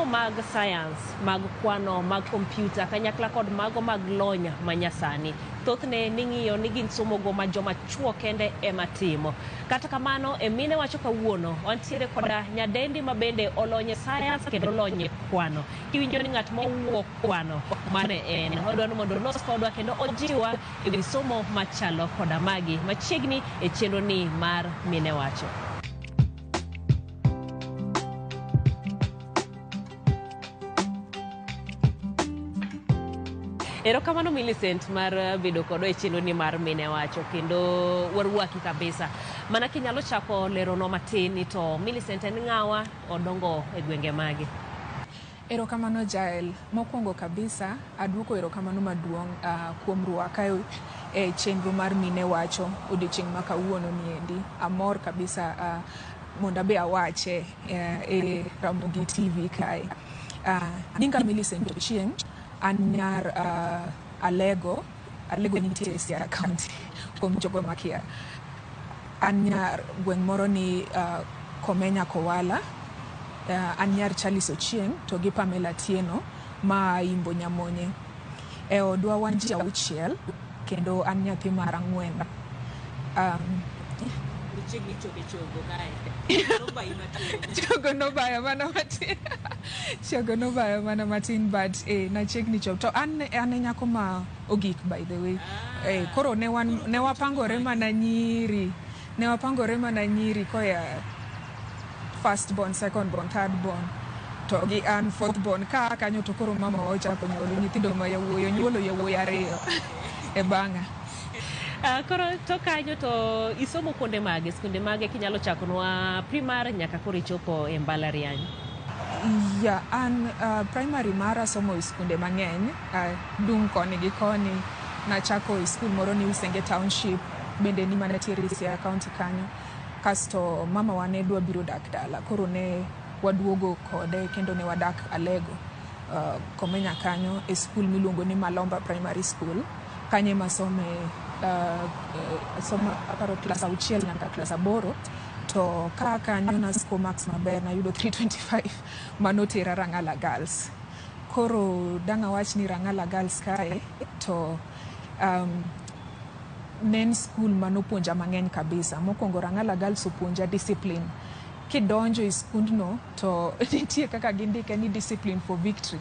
somo mag science, mag kwano, mag computer, kanyakla kod mago mag lony manyasani. Thothne ning'iyo ni gin somo go ma joma chuo kende ema timo. Kata kamano, MINEWACHO kawuono wantiere koda nyadendi ma bende olonye science kendo olonye kwano. Kiwinjo ni ng'at mowuok kwano mane en odwaro mondo olos kodwa kendo ojiwa e wi somo machalo koda magi machiegni e chenro ni mar MINEWACHO. Erokamano Millicent mar bedo kodo e chenro ni mar MINEWACHO kendo warwaki kabisa. Mana kinyalo chako lerono matin ni to Millicent en ng'awa odongo e gwenge magi. Erokamano Jael, mokwongo kabisa aduoko erokamano maduong' kuom rwaka e chenro mar MINEWACHO odiochieng' ma kawuono niendi. Amor kabisa mondo abe awache e Ramogi TV kae. Nyinga Millicent Ochieng, an nyar Alego nitie e Siaya County kuom jogo makia. An nyar gweng' moro ni Komenya Kowala. An nyar Charles Ochieng to gi Pamela Tieno ma Imbo Nyamonye. E odwa wan ji 6 kendo an nyathi mar 4. Chogo no baya mana matin but nachiegni chop to an nyako ma ogik by the way. Koro ne wapangore mana nyiri koya first born, second born, third born to gi an fourth born ka kanyo to koro mama ochako nyuolo nyithindo ma yawuoyi, nyuolo yawuoyi 2 e bang'a. Koro to kanyo to isomo kuonde mage kinyalo chakonwa primary nyaka koro ichopo e mbalariany. An primary mara somo skunde mang'eny, dung koni gi koni. Nachako skul moro ni Usenge Township bende ni mana tiere Siaya County kanyo. Kasto mama wane dwa biro dak dala, koro ne waduogo kode kendo ne wadak Alego Komenya kanyo e skul miluongo ni Malomba Primary School. Kanye masome soma aparo klas 6 nyaka klas 8 to kanyo nasko max maber na yudo 325 manotera Rangala Girls. Koro danga wach ni Rangala Girls kae to nen skul manopuonja mang'eny kabisa. Mokwongo Rangala Girls opuonja discipline. Kidonjo e skundno to nitie kaka gindike ni discipline for victory.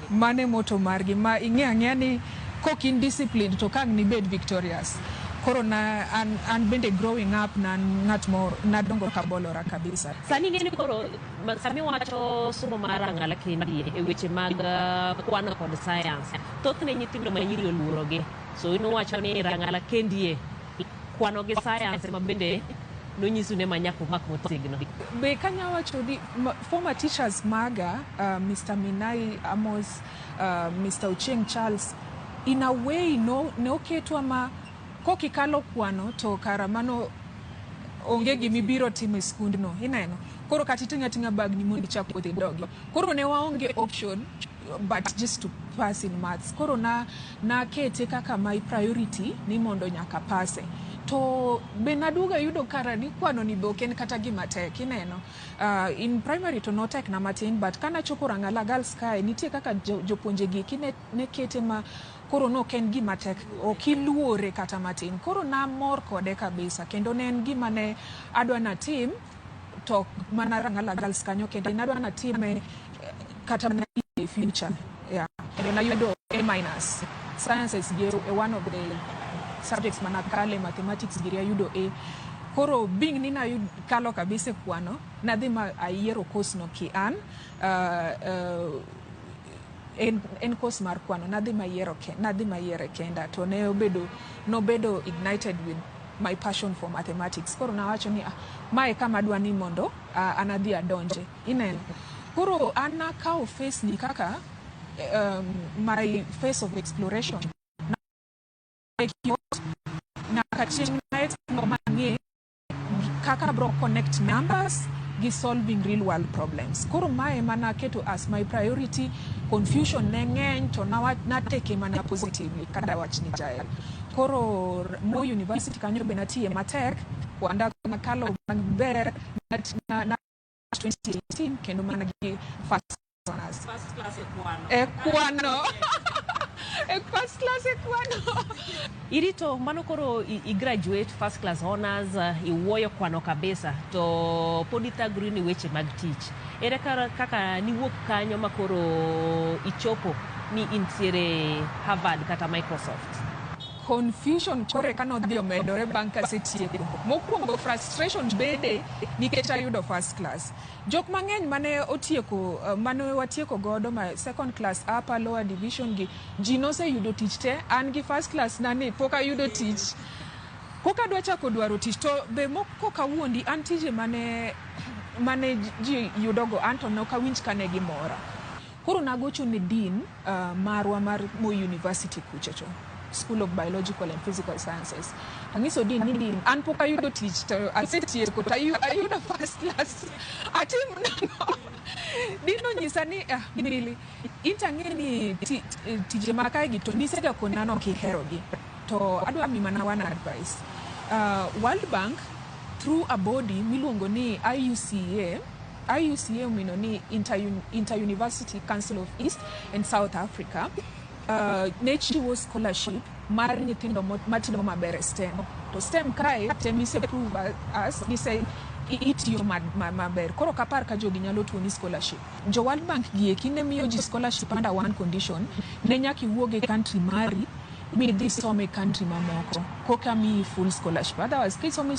Mane moto margi ma ing'e ni kokin disciplined to kang ni bed victorious. Koro an bende growing up na ng'at moro nadongo kabolora kabisa. Sani ng'eni koro sami wacho somo mar Rangala kendi e weche mag kwano kod science. Thothne nyithindo ma nyiri oluorogi. So ino wacho ni Rangala kendie kwano gi science ma bende nonyisu ne manyako mak motegno. Be kanya wacho di former teachers maga, Mr. Minai Amos, Mr. Ochieng Charles, in a way no ketwa ma kokikalo kwano to kara mano onge gimibiro timo e skundno. Ineno koro kati tinga bag ni mondi chak puothe dogi. Koro ne waonge option but just to pass in maths. Koro na kete kaka my priority ni mondo nyaka pase. To be naduga yudo kara ni kwano ni boken kata gima tek. Ineno in primary to no tek na matin but kana chopo Rangala Girls kae nitie kaka jopuonje gi ne kete ma koro no ken gima tek okiluore kata matin. Koro na mor kode kabisa kendo ne en gima ne adwa na team to mana Rangala Girls kanyo kendo nadwa na team kata na future. Kendo na yudo A-. Science is one of the subjects mana kale, mathematics giria yudo A. Koro being ni na kalo kabisa kwano nadhi ma ayiero course no ki an en course mar kwano nadhi ma yiere kenda to ne nobedo ignited with my passion for mathematics. Koro nawacho ni mae kama adwa ni mondo anadhi adonje. Ineno koro anakawo face ni kaka my face of exploration na kaching night no mang'e kaka bro connect numbers gi solving real world problems. Koro mae mana keto as my priority. Confusion ne ng'eny to na take mana positively kada wach ni Jael. Koro Moi University kanyo be natie matek kwanda makalo maber na 2018 kendo mana gi first class ekwano first class ekwano irito mano koro I graduate first class honors iwuoyo kwano kabisa to pod ithagri ni weche mag tich ere kaka niwuok kanyo makoro ichopo ni intiere Harvard kata Microsoft? Confusion kore kano dhi omedore bang' kasetieko. Mokwongo frustration bede nikech ayudo first class. Jok mang'eny mane otieko, mane watieko godo ma second class, upper, lower division gi, ji noseyudo tich te, an gi first class nani, pok ayudo tich. Pok adwa chako dwaro tich, to be moko kawuondi, an tije mane ji yudogo, an to nokawinj kane gimora. Koro nagocho ne dean marwa mar Moi University kuchocho. School of Biological and Physical Sciences. Angiso din ni din an pok ayudo tich to asetieko to ayudo first class. Atim nango. Dino nyisa ni Billy intang'e ni tije makae gi to nisega konano kiherogi. To adwa mi mana one advice. World Bank through a body miluongo ni IUCA umino ni Inter-University Council of East and South Africa. Nechiwo scholarship mar nyithindo matimo maber STEM. To STEM kae temise prove us gise itiyo maber. Koro kapar ka jogi nyalo tuoni scholarship. Jo World Bank gie kinde miyo ji scholarship under one condition. Ne nyaki wuoge country mari mi dhi some country mamoko. Koka mi full scholarship. Otherwise kisome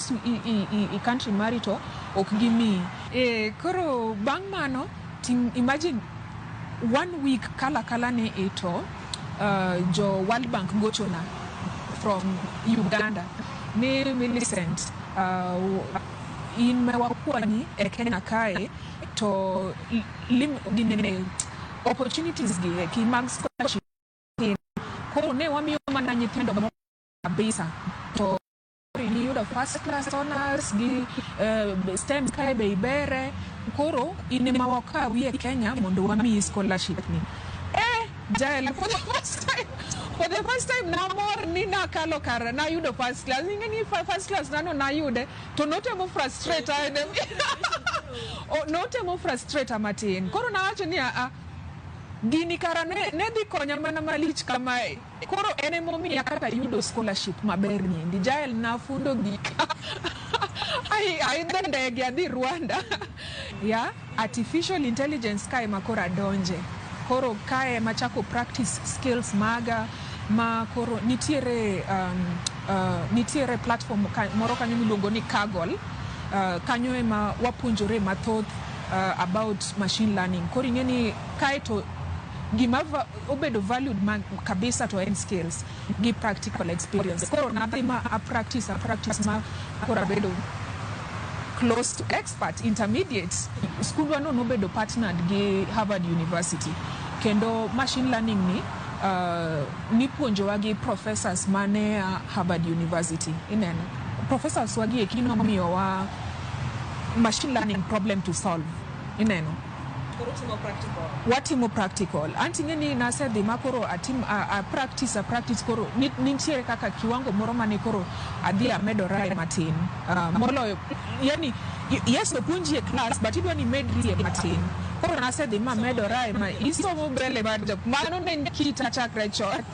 I country mari to ok gimi. Koro bang' mano imagine 1 week kala ne ito jo World Bank gochona from Uganda ni Millicent in mewakwani e Kenya kae to ginene opportunities gi ki mag scholarship koro ne wamiyo mana nyithindo kabisa to ni yudo first class honors gi STEM kae be ibere koro in mawaka wie Kenya mondo wami scholarship ni Jael, for the first time na more ni na kalo kara na yudo first class. Ingeni first class nano na yude to note mo frustrate them. Note mo frustrate amatin. Koro na wacho ni gini kara ne dhi konya mana malich kamae. Koro ene momi yakata yudo scholarship maber nyindi. Jael na fundo gika. Ai ndege adi Rwanda. Ya artificial intelligence kai makora donje. Koro kae machako practice skills maga ma koro nitiere platform moro kanyo miluongo ni Kaggle kanyo ema wapuonjore mathoth about machine learning. Koro ing'eni kae to gima obedo valued kabisa to end skills gi practical experience. Koro nadhi ma a practice ma koro bedo close to expert intermediate. School wano nobedo partnered gi Harvard University. Kendo machine learning ni puonjo wagi professors mane Harvard University. Ineno. Professors wagi ekino miyo wa machine learning problem to solve. Ineno. Watimo practical. Antingeni nasedhi makoro practice koro nitiere kaka kiwango moro mane koro adhi amedora matin. Molo yani yes opunji e class but idwa ni medri e matin. Koro nasedhi medora ma isomo mbele mar mano ne kita chakre chon.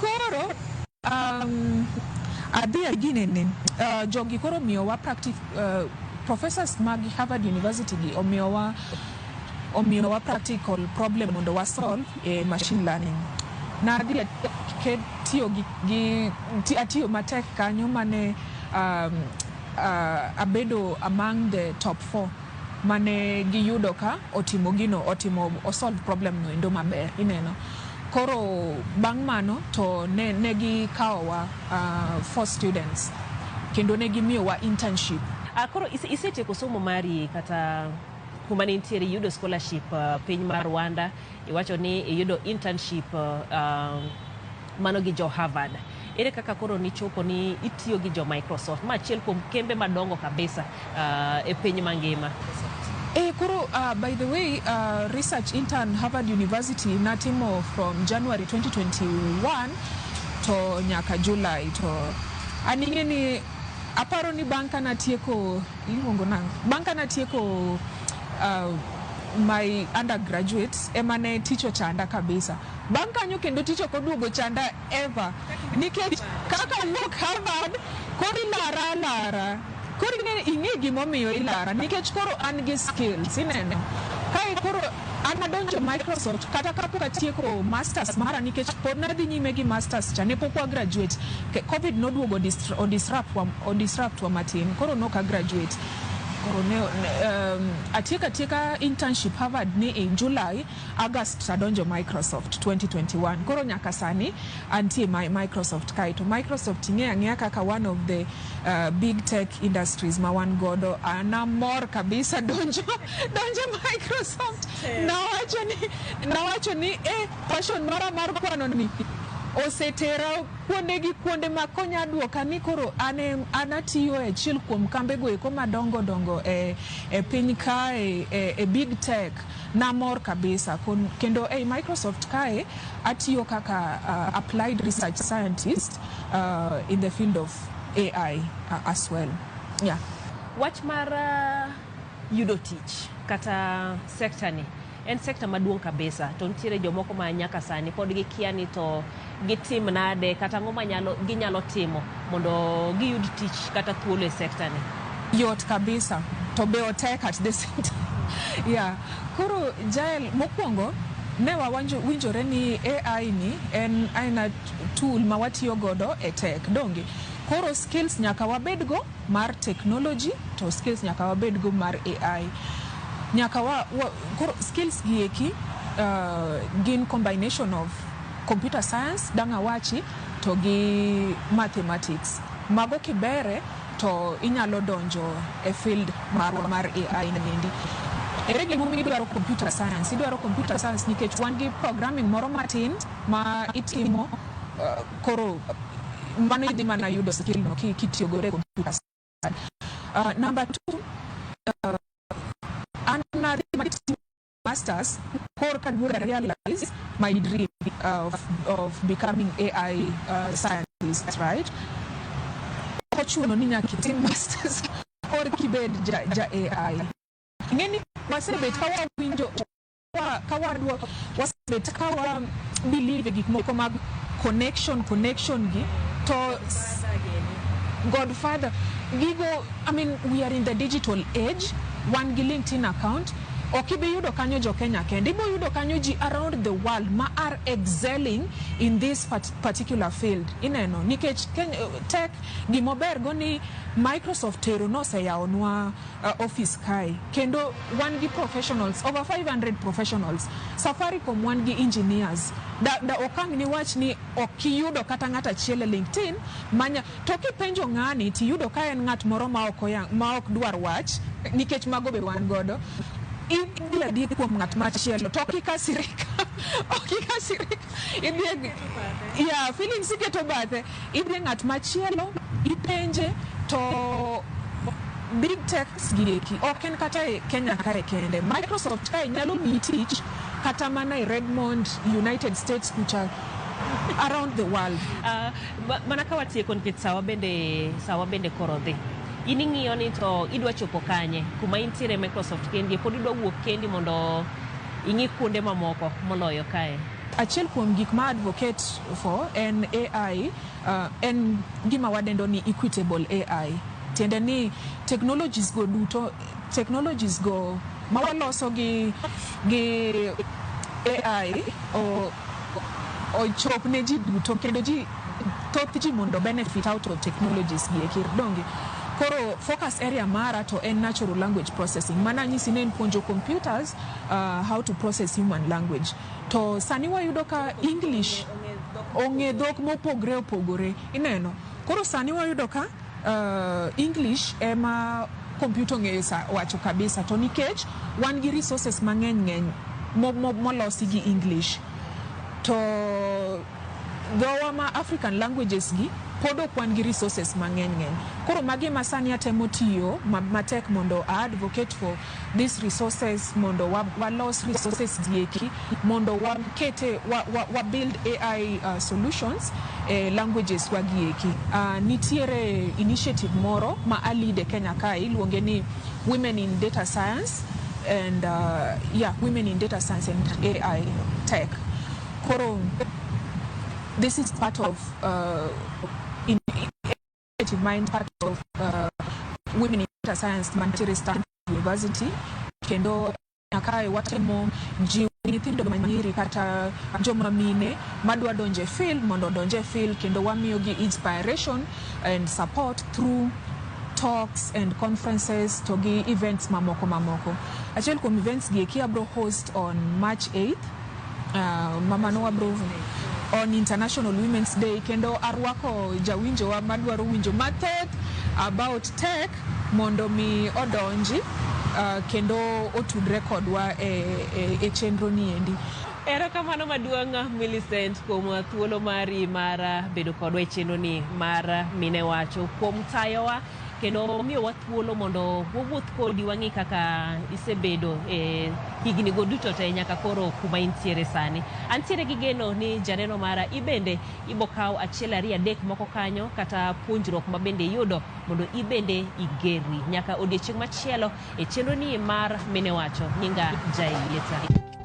Koro adhi agine jogi koro miyo wa practice professors magi Harvard University gi omiyo wa practical problem mondo wa solve machine learning. Na adhi atiyo matek kanyo mane abedo among the top 4 mane giyudo ka o solve problem no endo maber ineno. Koro bang' mano to ne gikawowa 4 students kendo ne gimiyowa internship. Koro isetieko somo mari kata kuma ne intiere yudo scholarship piny mar Rwanda, iwacho ni yudo internship mano gi jo Harvard. Ere kaka koro ni chopo ni itiyo gi jo Microsoft ma achiel kuom kembe madongo kabisa e piny mangima? Koro by the way research intern Harvard University natimo from January 2021 to nyaka July to aning'eni aparo ni bang' kana tieko iluongo nang banka na tieko my undergraduate emane ticho chanda kabisa banka nyo kendo ticho koduogo chanda ever nikech kaka look Harvard kori lara kori ne ingi gimomiyo ilara nikech koro an gi skills ineno kai koro an adonjo Microsoft kata kapok atieko masters mara nikech pod nadhi nyime gi masters cha ne pok wa graduate covid noduogo disrupt wa matin koro noka graduate koro ne atieka internship Harvard ni in July August adonjo Microsoft 2021 koro nyaka sani antie Microsoft kai to Microsoft ng'eya kaka one of the big tech industries ma wan godo anamor kabisa donjo Microsoft nawacho ni passion mara mar kwano ni osetera kuonde ma konya duoka ni koro anatiyo e chiel kuom kambego eko madongo e piny kae e big tech namor kabisa kendo Microsoft kae atiyo kaka applied research scientist in the field of AI as well. Yeah. Wach mar yudo tich kata sector ni en sector maduong kabisa to ntiere jomoko ma nyaka sani pod gikia ni to gitim nade kata ng'oma ginyalo timo mondo giyud tich kata thuolo e sector ni. Yot kabisa to be otek at the same time. Yeah. Koro Jael mokwongo ne winjore ni AI ni en aina tool ma watiyo godo e tech donge koro skills nyaka wabedgo mar technology to skills nyaka wabedgo mar AI nyaka koro skills gieki gin combination of computer science danga wachi to gi mathematics mago kibere to inyalo donjo e field mar AI nindi ere gimo idwaro computer science nikech wan gi programming moro matin ma itimo koro mano idhi mana yudo skill no kitiyo gore computer science. Number 2 another masters or can realize my dream of becoming AI scientist, right? Ochuno ni nyaka tim masters or kibed ja AI. Ngeni wasebet kawa winjo kawa wasebet kawa believe gik moko mag connection gi to Godfather gigo. I mean, we are in the digital age. One LinkedIn account okibe yudo kanyo jo Kenya kende ibo yudo kanyo ji around the world ma are excelling in this particular field ineno nikech tech gimober go ni Microsoft tero no se yaonwa office kai kendo one gi professionals over 500 professionals Safaricom one gi engineers da okang ni wach ni okiyudo kata ngata chiele LinkedIn manya to kipenjo ngani ti yudo ka en ngat moro ma ok dwar wach nikech mago be wan godo idhi di kuom ngat machielo to kikasirika yeah feelings iketo bathe idhi ngat machielo ipenje to big techs gieki oken kata Kenya kae kende Microsoft kae nyalo mi tich kata mana Redmond United States kucha around the world. Mana kawatie kon kit sawa bende korodhi ining'iyo ni to idwa chopo kanye kuma intiere Microsoft kendi pod idwa wuok kendi mondo ing'i kuonde mamoko moloyo kae. Achiel kuom gik ma advocate for en AI en gima wadendo ni equitable AI tiende ni technologies go ma waloso gi AI o chop ne ji duto kendo ji thoth ji mondo benefit out of technologies gi ekir koro focus area mara to en natural language processing mana nyisi ne puonjo computers how to process human language to sani wayudo ka English onge dhok mopogore ineno koro sani wayudo ka English ema computer ng'eyo wacho kabisa to nikech wan gi resources mang'eny molosi gi English to dhowa ma African languages gi pod ok wan gi resources mang'eny. Koro magi masani atemo tiyo matek mondo advocate for these resources, mondo walos resources dieki, mondo wakete wa build AI solutions languages wagieki. Nitiere initiative moro ma alide Kenya kae iluonge ni Women in Data Science and Women in Data Science and AI Tech. Koro this is part of initiative mind, part of Women in Data Science Manchester State University. Kendo nakae watemo jiwo nyithindo manyiri kata joma mine madwa donje field mondo donje field, kendo wamiyo gi inspiration and support through talks and conferences to gi events mamoko. Achiel kuom events gi eki abro host on March 8th. Mama no abro on International Women's Day, kendo arwako jawinjo wa madwaro winjo mathoth about tech mondo mi odonji kendo otudre kodwa e chenro ni endi. Erokamano maduong' Millicent kuom thuolo mari mar bedo kodwa e chenro ni mar Minewacho, kuom tayowa kendo miyowa thuolo mondo wawuoth kodi wang'i kaka isebedo e higni go duto te nyaka koro kuma intiere sani. Antiere gi geno ni janeno mara ibende ibokaw achiel ariyo adek moko kanyo, kata puonjruok ma bende yudo mondo ibende igeri nyaka odiochieng' machielo e chenro ni mar Minewacho. Nyinga Jaileta.